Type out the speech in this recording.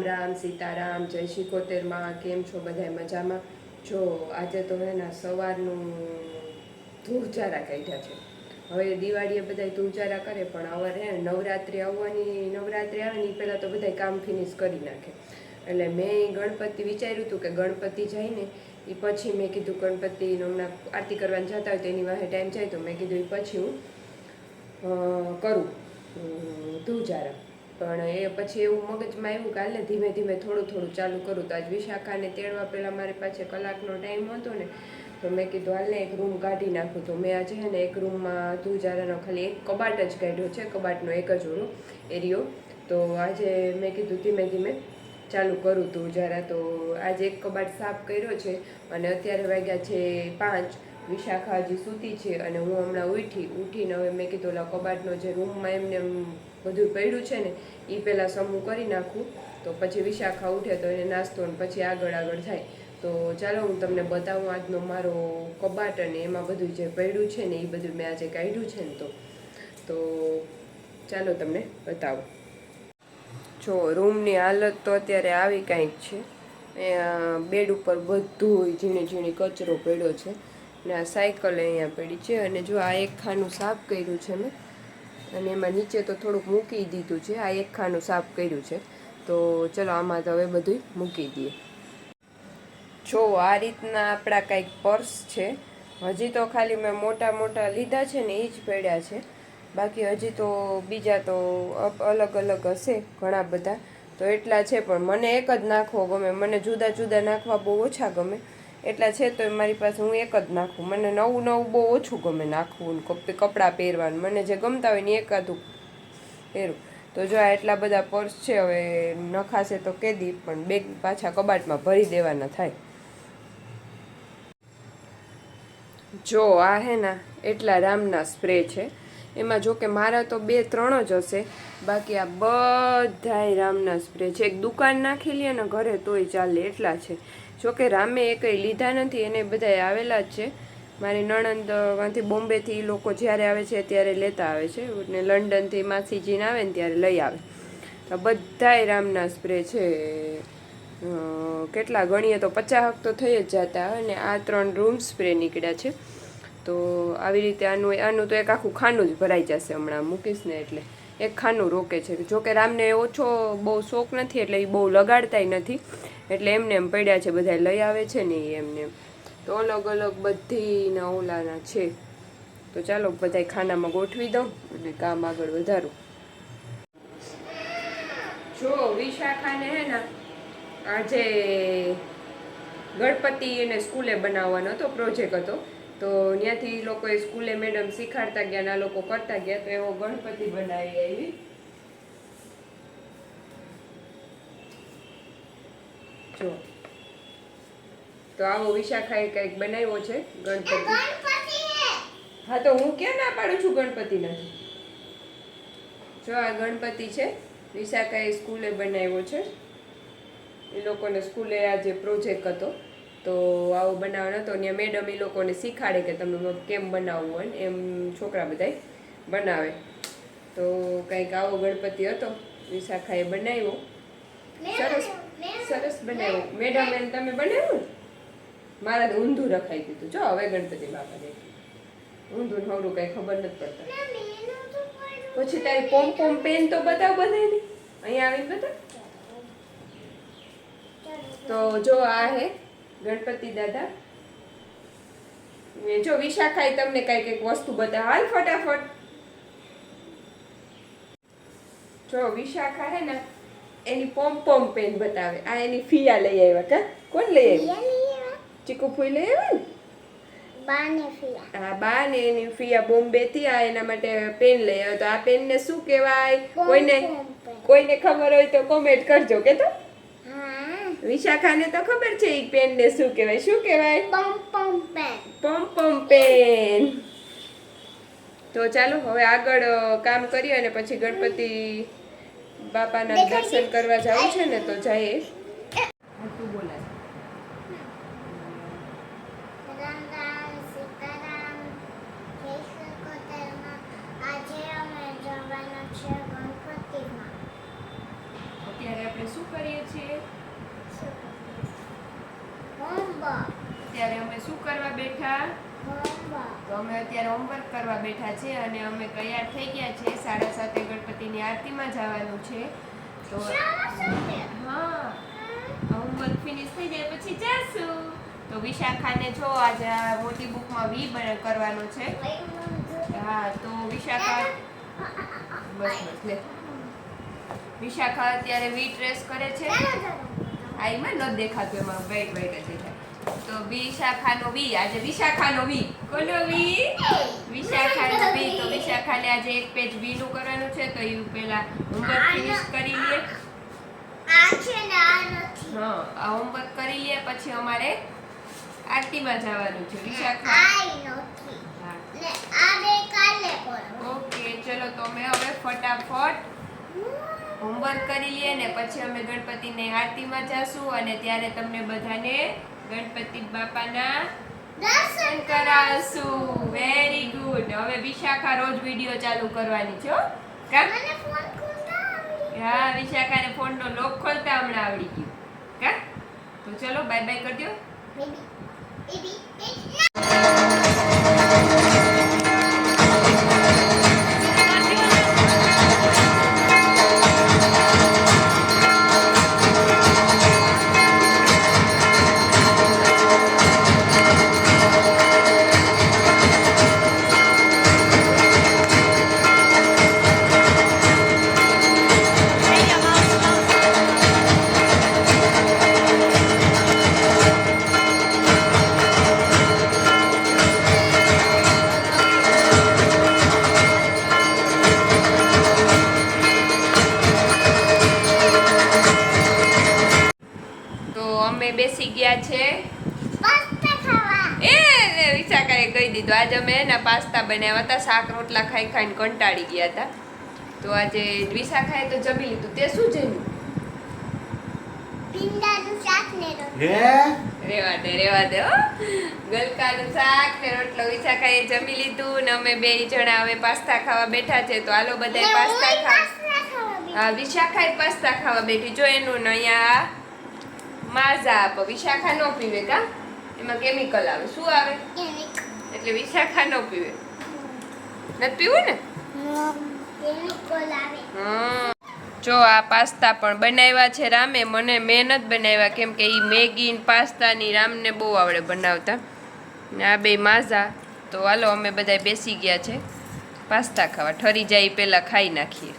રામ સીતારામ જય શિકોતેરમાં કેમ છો બધા મજામાં? જો આજે તો હે ને સવારનું ધૂળચારા કાઢ્યા છે. હવે દિવાળીએ બધા ધૂળચારા કરે પણ હવે હે નવરાત્રિ આવે ને એ પહેલાં તો બધા કામ ફિનિશ કરી નાખે. એટલે મેં ગણપતિ વિચાર્યું હતું કે ગણપતિ જાય ને એ પછી મેં કીધું ગણપતિનો હમણાં આરતી કરવાની જતા હોય તો એની વાહે ટાઈમ જાય તો મેં કીધું એ પછી હું કરું ધૂળચારા. પણ એ પછી એવું મગજમાં આવ્યું કે હાલે ધીમે ધીમે થોડું ચાલુ કરું. તો આજ વિશાખાને તેડવા પહેલાં મારી પાસે કલાકનો ટાઈમ હતો ને તો મેં કીધું હાલને એક રૂમ કાઢી નાખું. તો મેં આજે છે ને એક રૂમમાં ધૂળચારાનો ખાલી એક કબાટ જ કાઢ્યો છે, કબાટનો એક જ ઓરો એરિયો. તો આજે મેં કીધું ધીમે ધીમે ચાલુ કરું ધૂળચારા. તો આજે એક કબાટ સાફ કર્યો છે અને અત્યારે વાગ્યા છે 5. વિશાખા હજી સૂતી છે અને હું હમણાં ઉઠીને હવે મેં કીધું ઓલા કબાટનો જે રૂમમાં એમને બધું પડ્યું છે ને એ પહેલાં સમૂહ કરી નાખું. તો પછી વિશાખા ઉઠે તો એને નાસ્તો ને પછી આગળ થાય. તો ચાલો હું તમને બતાવું આજનો મારો કબાટ અને એમાં બધું જે પડ્યું છે ને એ બધું મેં આજે કાઢ્યું છે ને તો ચાલો તમને બતાવું. જો રૂમની હાલત તો અત્યારે આવી કાંઈક છે. બેડ ઉપર બધું ઝીણી કચરો પડ્યો છે ને આ સાયકલ અહીંયા પડી છે. અને જો આ એક ખાનું સાફ કર્યું છે મેં અને એમાં નીચે તો થોડુંક મૂકી દીધું છે. આ એક ખાનું સાફ કર્યું છે. તો ચલો આમાં તો હવે બધું મૂકી દઈએ. જો આ રીતના આપણા કંઈક પર્સ છે. હજી તો ખાલી મેં મોટા લીધા છે ને એ જ પડ્યા છે. બાકી હજી તો બીજા તો અલગ હશે ઘણા બધા. તો એટલા છે પણ મને એક જ નાખવો ગમે. મને જુદા નાખવા બહુ ઓછા ગમે. એટલા છે તો મારી પાસે હું એક જ નાખું. મને નવું બહુ ઓછું ગમે નાખવું. કપડાં પહેરવાનું મને જે ગમતા હોય ને એકાદું પહેરું. તો જો આ એટલા બધા પર્સ છે. હવે નખાશે તો કેદી પણ બેગ પાછા કબાટમાં ભરી દેવાના થાય. જો આ હે ને એટલા રામના સ્પ્રે છે. એમાં જો કે મારા તો 2-3 જ હશે. બાકી આ બધાય રામના સ્પ્રે છે. એક દુકાન નાખી લે ને ઘરે તોય ચાલે એટલા છે. જોકે રામે એ કંઈ લીધા નથી, એને બધાય આવેલા જ છે. મારી નણંદમાંથી બોમ્બેથી એ લોકો જ્યારે આવે છે ત્યારે લેતા આવે છે ને લંડનથી માસીજીને આવે ને ત્યારે લઈ આવે. તો બધાય રામના સ્પ્રે છે. કેટલા ગણીએ તો 50 તો થઈ જ જતા હોય ને. આ 3 રૂમ સ્પ્રે નીકળ્યા છે. તો આવી રીતે આનું તો એક આખું ખાનું જ ભરાઈ જશે હમણાં મૂકીશ ને એટલે એક ખાનું રોકે છે. જોકે રામને ઓછો બહુ શોખ નથી એટલે એ બહુ લગાડતાય નથી. એટલે એમને એમ પડ્યા છે બધા લઈ આવે છે ને એમને. તો અલગ બધીના ઓલાના છે. તો ચાલો બધા ખાનામાં ગોઠવી દઉં અને કામ આગળ વધારું. જો વિશાખાને હે ને આજે ગણપતિ એને સ્કૂલે બનાવવાનો હતો, પ્રોજેક્ટ હતો. તો ત્યાંથી લોકોએ સ્કૂલે મેડમ શીખાડતા ગયા ને આ લોકો કરતા ગયા. તો એવો ગણપતિ બનાવી આવી. જો તો આવો વિશાખાએ કંઈક બનાવ્યો છે ગણપતિ. હા તો હું ક્યાં ના પાડું છું ગણપતિ નથી. જો આ ગણપતિ છે વિશાખાએ સ્કૂલે બનાવ્યો છે. એ લોકોને સ્કૂલે આજે પ્રોજેક્ટ હતો તો આવો બનાવવાનો હતો. ત્યાં મેડમ એ લોકોને શીખાડે કે તમે કેમ બનાવવું હોય ને એમ છોકરા બધાય બનાવે. તો કંઈક આવો ગણપતિ હતો વિશાખાએ બનાવ્યો. સરસ બનાવ્યો. મેડમ એમ તમે બનાવ્યું? મારા તો ઊંધું રખાઈ દીધું. જો હવે ગણપતિ બાપા દે ઊંધું નવરું કઈ ખબર નથી પડતા. પછી તારી પોમ પેન તો બતાવ બધાને. અહીંયા આવીને બતાવ. તો જો આ હે ગણપતિ દાદા. જો વિશાખાએ તમને કઈક વસ્તુ બતાવ. હાલ ફટાફટ. જો વિશાખા હે ને એની પોમ પેન બતાવે. આ એની ફિયા લઈ આવ્યા. કા કોણ લઈ આવ્યું? ચીકુ ફૂઈ લઈ આવ્યા ને. બા ને એની ફિયા બોમ્બે થી આ એના માટે પેન લઈ આવ્યો. તો આ પેન ને શું કહેવાય? કોઈને ખબર હોય તો કોમેન્ટ કરજો કે તો. વિશાખાને તો ખબર છે એ પેન ને શું કહેવાય. શું કહેવાય? પોમ પેન. તો ચાલો હવે આગળ કામ કરીએ અને પછી ગણપતિ બાપાના દર્શન કરવા જવું છે ને તો જઈએ. અત્યારે આપણે શું કરીએ છીએ? ત્યારે અમે શું કરવા બેઠા? તો અમે અત્યારે હોમવર્ક કરવા બેઠા છે અને અમે તૈયાર થઈ ગયા છે. 7:30 ગણપતિની આરતીમાં જવાનું છે. તો હા, હોમવર્ક ફિનિશ થઈ જાય પછી જાશું. તો વિશાખાને જો આજે આ મોટી બુકમાં વી કરવાનો છે. હા, તો વિશાખા બસ લે. વિશાખા અત્યારે વી ટ્રેસ કરે છે. આ એમાં ન દેખાતું, એમાં વેઇટ જ દેખાય. તો વિશાખાનો વી, આજે વિશાખાનો વી. કોનો વી? વિશાખાનો વી. તો વિશાખાને આજે એક પેજ વી નું કરવાનું છે. તો એ પહેલા હોમવર્ક ફિનિશ કરી લે. હા, આ હોમવર્ક કરી લે પછી અમારે આરતીમાં જવાનું છે. વિશાખા ઓકે, ચલો તો અમે હવે ફટાફટ હોમવર્ક કરી લઈએ ને પછી અમે ગણપતિને આરતીમાં જાશું અને ત્યારે તમને બધાને ગણપતિ બાપાના દર્શન કરાવશું. Very good. હવે વિશાખા રોજ વિડિયો ચાલુ કરવાની છે. હા, વિશાખાને ફોનનો લોક ખોલતા હમણાં આવડી ગયું. કા? તો ચલો બાય બાય કરી દો. અમે બેસી ગયા છે પાસ્તા ખાવા. વિશાખાએ કહી દીધું. આજે અમે એના પાસ્તા બનાવ્યા હતા. શાક રોટલા ખાઈ ખાઈને કંટાળી ગયા હતા. તો આજે વિશાખાએ તો જમી લીધું. તે શું જમ્યું? ભીંડાનું શાક ને રોટલો. રેવા દે હો. ગલકાનું શાક ને રોટલો વિશાખાએ જમી લીધું ને અમે બે જણા હવે પાસ્તા ખાવા બેઠા છે. તો હાલો બધાય પાસ્તા ખાવા. હા, વિશાખાએ પાસ્તા ખાવા બેઠી. જો એનું ને અહીંયા માઝા આપો. વિશાખા નો પીવે કા? એમાં કેમિકલ આવે. શું આવે? એટલે વિશાખા નો પીવે. નથી પીવું ને? કેમિકલ આવે. જો આ પાસ્તા પણ બનાવ્યા છે રામે. મેં નથી બનાવ્યા કેમ કે ઈ મેગી ને પાસ્તા ની રામને બહુ આવડે બનાવતા. ને આ બે માઝા. તો હાલો અમે બધા બેસી ગયા છે પાસ્તા ખાવા. ઠરી જાય પહેલા ખાઈ નાખીએ.